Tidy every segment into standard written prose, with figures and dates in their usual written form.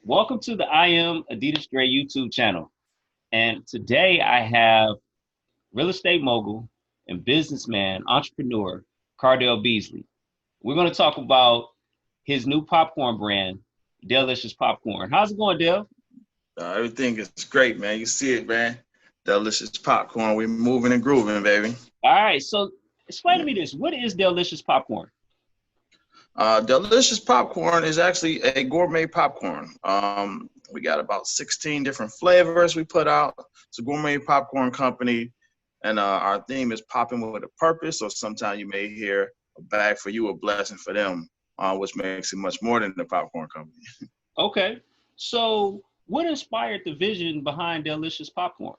Welcome to the I Am Adidas Dre YouTube channel. And today I have real estate mogul and businessman, entrepreneur, Cardell Beasley. We're going to talk about his new popcorn brand, Dellicious Popcorn. How's it going, Dell? Everything is great, man. You see it, man. Delicious popcorn. We moving and grooving, baby. All right, so explain to Yeah. me this. What is Dellicious Popcorn? Delicious popcorn is actually a gourmet popcorn. We got about 16 different flavors we put out. It's a gourmet popcorn company, and our theme is popping with a purpose. So sometimes you may hear a bag for you, a blessing for them, which makes it much more than the popcorn company. Okay, so what inspired the vision behind Dellicious Popcorn?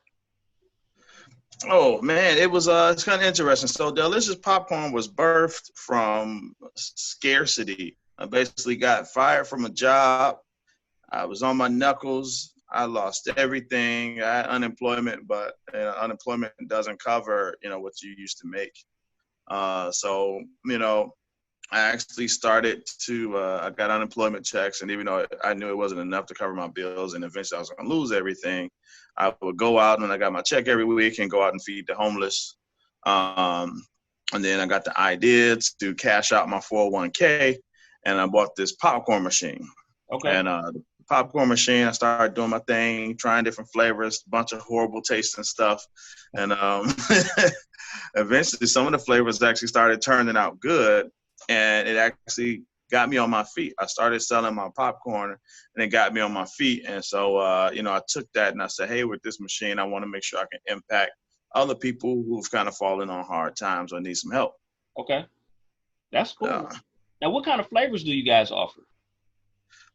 Oh man, it's kind of interesting. So Delicious Popcorn was birthed from scarcity. I basically got fired from a job. I was on my knuckles. I lost everything. I had unemployment, but unemployment doesn't cover, what you used to make. So I actually started to, I got unemployment checks, and even though I knew it wasn't enough to cover my bills and eventually I was going to lose everything, I would go out and I got my check every week and go out and feed the homeless. Um, and then I got the idea to cash out my 401k, and I bought this popcorn machine. Okay. And the popcorn machine, I started doing my thing, trying different flavors, a bunch of horrible tasting stuff. And eventually some of the flavors actually started turning out good, and it actually got me on my feet. I started selling my popcorn, and it got me on my feet. And so, I took that and I said, hey, with this machine, I want to make sure I can impact other people who've kind of fallen on hard times or need some help. Okay, that's cool. Uh, Now, what kind of flavors do you guys offer?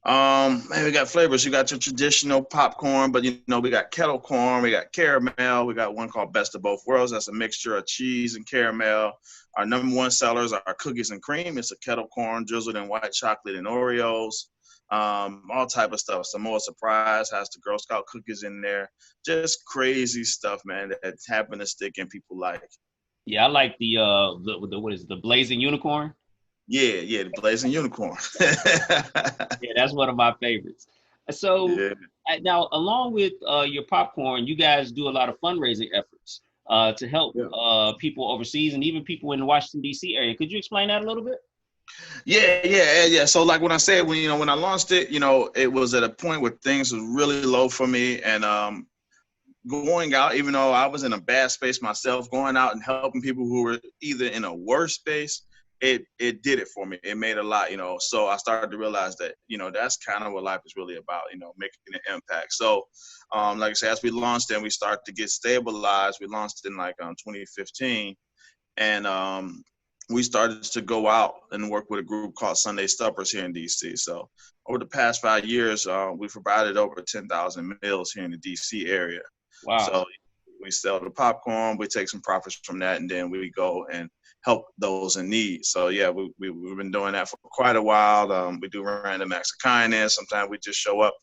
Man, we got flavors. You got your traditional popcorn, but we got kettle corn, we got caramel, we got one called Best of Both Worlds. That's a mixture of cheese and caramel. Our number one sellers are cookies and cream. It's a kettle corn drizzled in white chocolate and Oreos. All type of stuff. Samoa Surprise has the Girl Scout cookies in there. Just crazy stuff, man, that's happened to stick and people like. Yeah, I like the what is it, the Blazing Unicorn? Yeah, the Blazing Unicorn. Yeah, that's one of my favorites. So Yeah. now, along with your popcorn, you guys do a lot of fundraising efforts to help Yeah. people overseas and even people in the Washington D.C. area. Could you explain that a little bit? Yeah. So like when I said when I launched it, it was at a point where things was really low for me, and going out, even though I was in a bad space myself, going out and helping people who were either in a worse space, it did it for me. It made a lot, So I started to realize that, that's kind of what life is really about, making an impact. So, like I said, as we launched and we started to get stabilized, we launched in 2015, and we started to go out and work with a group called Sunday Stuffers here in DC. So over the past 5 years, we've provided over 10,000 meals here in the DC area. Wow. So we sell the popcorn, we take some profits from that, and then we go and help those in need. So yeah, we've been doing that for quite a while. We do random acts of kindness. Sometimes we just show up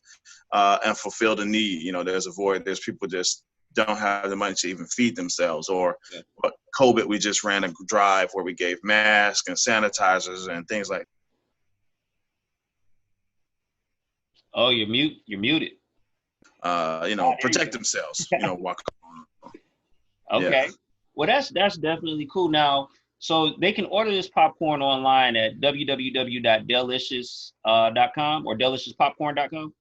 and fulfill the need. There's a void. There's people just don't have the money to even feed themselves. Or but COVID, we just ran a drive where we gave masks and sanitizers and things like. Oh, you're muted. Protect themselves. Walk. Okay. Yeah. Well, that's definitely cool. Now, so they can order this popcorn online at www.delicious.com or deliciouspopcorn.com.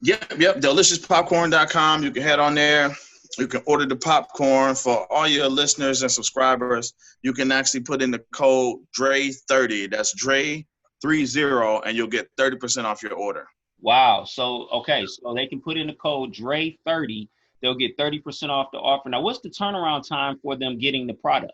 Yep. Deliciouspopcorn.com. You can head on there. You can order the popcorn. For all your listeners and subscribers, you can actually put in the code DRE30. That's DRE30, and you'll get 30% off your order. Wow. So, okay. So they can put in the code DRE30. They'll get 30% off the offer. Now, what's the turnaround time for them getting the product?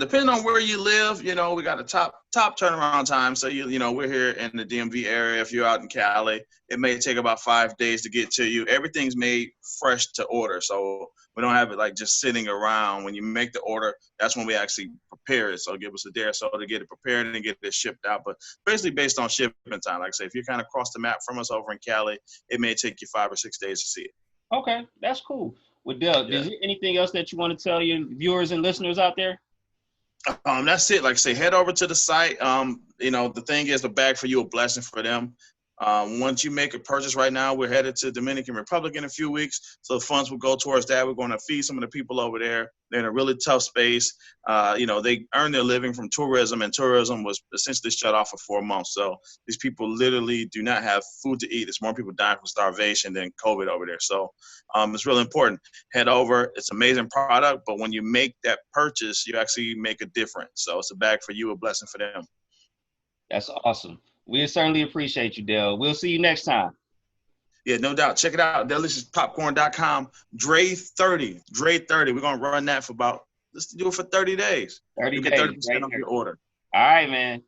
Depending on where you live, we got a top turnaround time. So we're here in the DMV area. If you're out in Cali, it may take about 5 days to get to you. Everything's made fresh to order, so we don't have it like just sitting around. When you make the order, that's when we actually prepare it. So give us a day or so to get it prepared and get it shipped out. But basically based on shipping time, like I say, if you're kind of across the map from us over in Cali, it may take you 5 or 6 days to see it. Okay, that's cool. Well, Dell, Yeah. is there anything else that you want to tell your viewers and listeners out there? That's it. Like I say, head over to the site. The thing is, the bag for you, a blessing for them. Once you make a purchase right now, we're headed to Dominican Republic in a few weeks. So the funds will go towards that. We're going to feed some of the people over there. They're in a really tough space. They earn their living from tourism, and tourism was essentially shut off for 4 months. So these people literally do not have food to eat. There's more people dying from starvation than COVID over there. So it's really important. Head over. It's an amazing product, but when you make that purchase, you actually make a difference. So it's a bag for you, a blessing for them. That's awesome. We certainly appreciate you, Dell. We'll see you next time. Yeah, no doubt. Check it out, deliciouspopcorn.com. Dre 30. We're going to run that for let's do it for 30 days. 30 You days. get 30% off your order. All right, man.